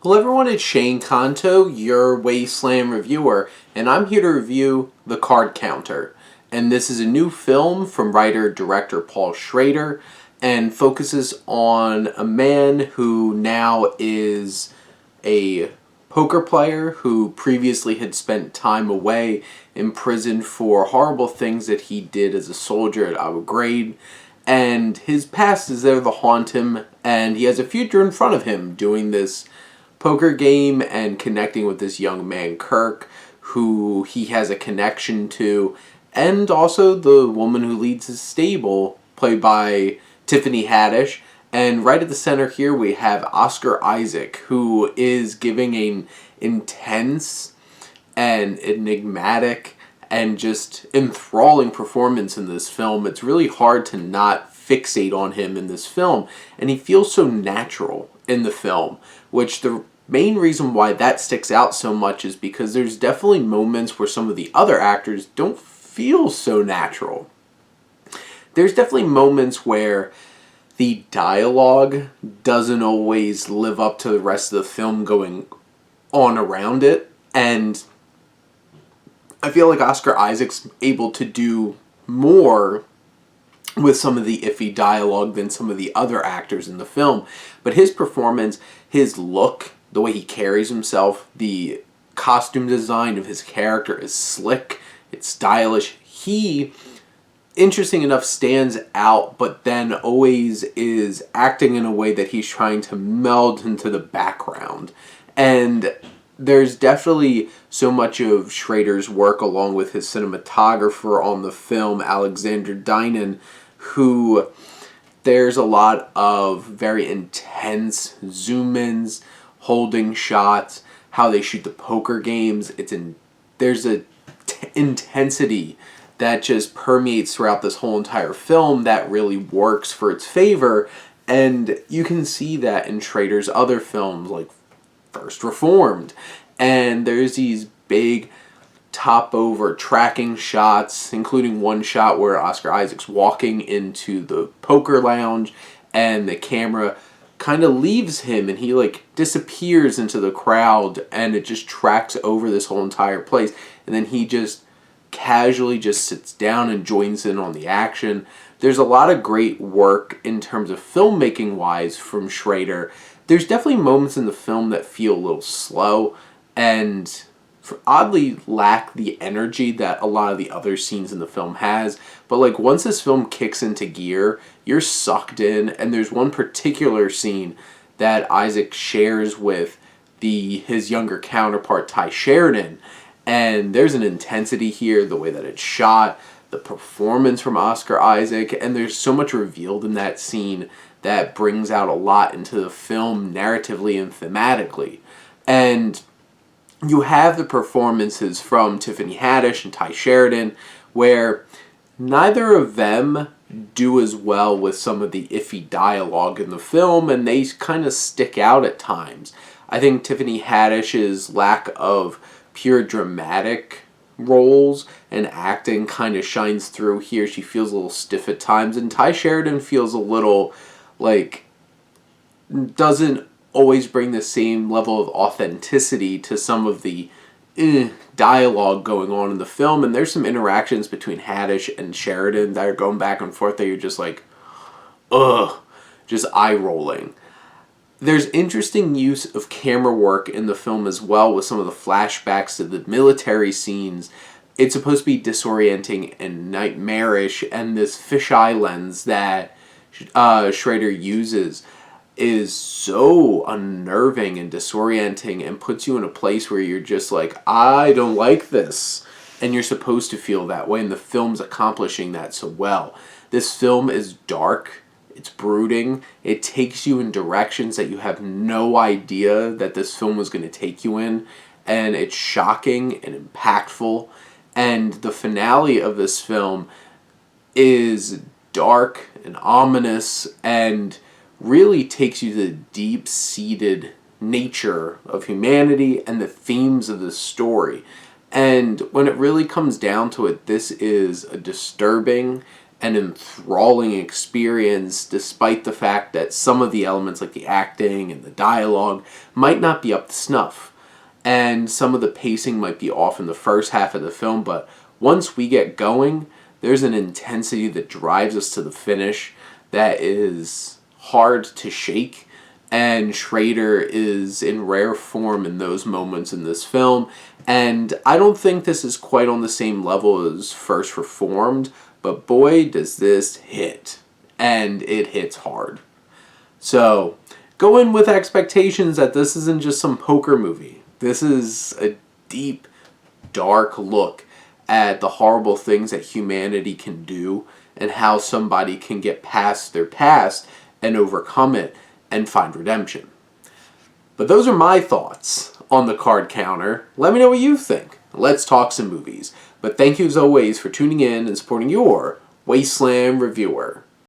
Hello everyone, it's Shane Kanto, your Wasteland reviewer, and I'm here to review The Card Counter. And this is a new film from writer-director Paul Schrader, and focuses on a man who now is a poker player who previously had spent time away in prison for horrible things that he did as a soldier at Abu Ghraib. And his past is there to haunt him, and he has a future in front of him doing this poker game and connecting with this young man Kirk, who he has a connection to, and also the woman who leads his stable, played by Tiffany Haddish. And right at the center here we have Oscar Isaac, who is giving an intense and enigmatic and just enthralling performance in this film. It's really hard to not fixate on him in this film, and he feels so natural in the film, which the main reason why that sticks out so much is because there's definitely moments where some of the other actors don't feel so natural. There's definitely moments where the dialogue doesn't always live up to the rest of the film going on around it, and I feel like Oscar Isaac's able to do more with some of the iffy dialogue than some of the other actors in the film. But his performance, his look, the way he carries himself, the costume design of his character is slick, it's stylish. He, interesting enough, stands out, but then always is acting in a way that he's trying to meld into the background. And there's definitely so much of Schrader's work, along with his cinematographer on the film, Alexander Dynan, who there's a lot of very intense zoom-ins, holding shots, how they shoot the poker games. There's a intensity that just permeates throughout this whole entire film that really works for its favor, and you can see that in Schrader's other films like First Reformed. And there's these big top-over tracking shots, including one shot where Oscar Isaac's walking into the poker lounge and the camera kind of leaves him and he disappears into the crowd, and it just tracks over this whole entire place, and then he just casually just sits down and joins in on the action. There's a lot of great work in terms of filmmaking wise from Schrader. There's definitely moments in the film that feel a little slow and oddly lack the energy that a lot of the other scenes in the film has. But once this film kicks into gear, you're sucked in, and there's one particular scene that Isaac shares with his younger counterpart, Sheridan, and there's an intensity here, the way that it's shot, the performance from Oscar Isaac, and there's so much revealed in that scene that brings out a lot into the film narratively and thematically. And you have the performances from Tiffany Haddish and Sheridan, where neither of them do as well with some of the iffy dialogue in the film, and they kind of stick out at times. I think Tiffany Haddish's lack of pure dramatic roles and acting kind of shines through here. She feels a little stiff at times, and Sheridan feels a little doesn't always bring the same level of authenticity to some of the dialogue going on in the film. And there's some interactions between Haddish and Sheridan that are going back and forth that you're just just eye-rolling. There's interesting use of camera work in the film as well, with some of the flashbacks to the military scenes. It's supposed to be disorienting and nightmarish, and this fisheye lens that Schrader uses is so unnerving and disorienting and puts you in a place where you're just I don't like this. And you're supposed to feel that way, and the film's accomplishing that so well. This film is dark, it's brooding, it takes you in directions that you have no idea that this film was going to take you in, and it's shocking and impactful. And the finale of this film is dark and ominous and really takes you to the deep-seated nature of humanity and the themes of the story. And when it really comes down to it, this is a disturbing an enthralling experience, despite the fact that some of the elements like the acting and the dialogue might not be up to snuff. And some of the pacing might be off in the first half of the film, but once we get going, there's an intensity that drives us to the finish that is hard to shake. And Schrader is in rare form in those moments in this film. And I don't think this is quite on the same level as First Reformed, but boy, does this hit. And it hits hard. So, go in with expectations that this isn't just some poker movie. This is a deep, dark look at the horrible things that humanity can do and how somebody can get past their past and overcome it and find redemption. But those are my thoughts on the card counter. Let me know what you think. Let's talk some movies. But thank you as always for tuning in and supporting your Wasteland reviewer.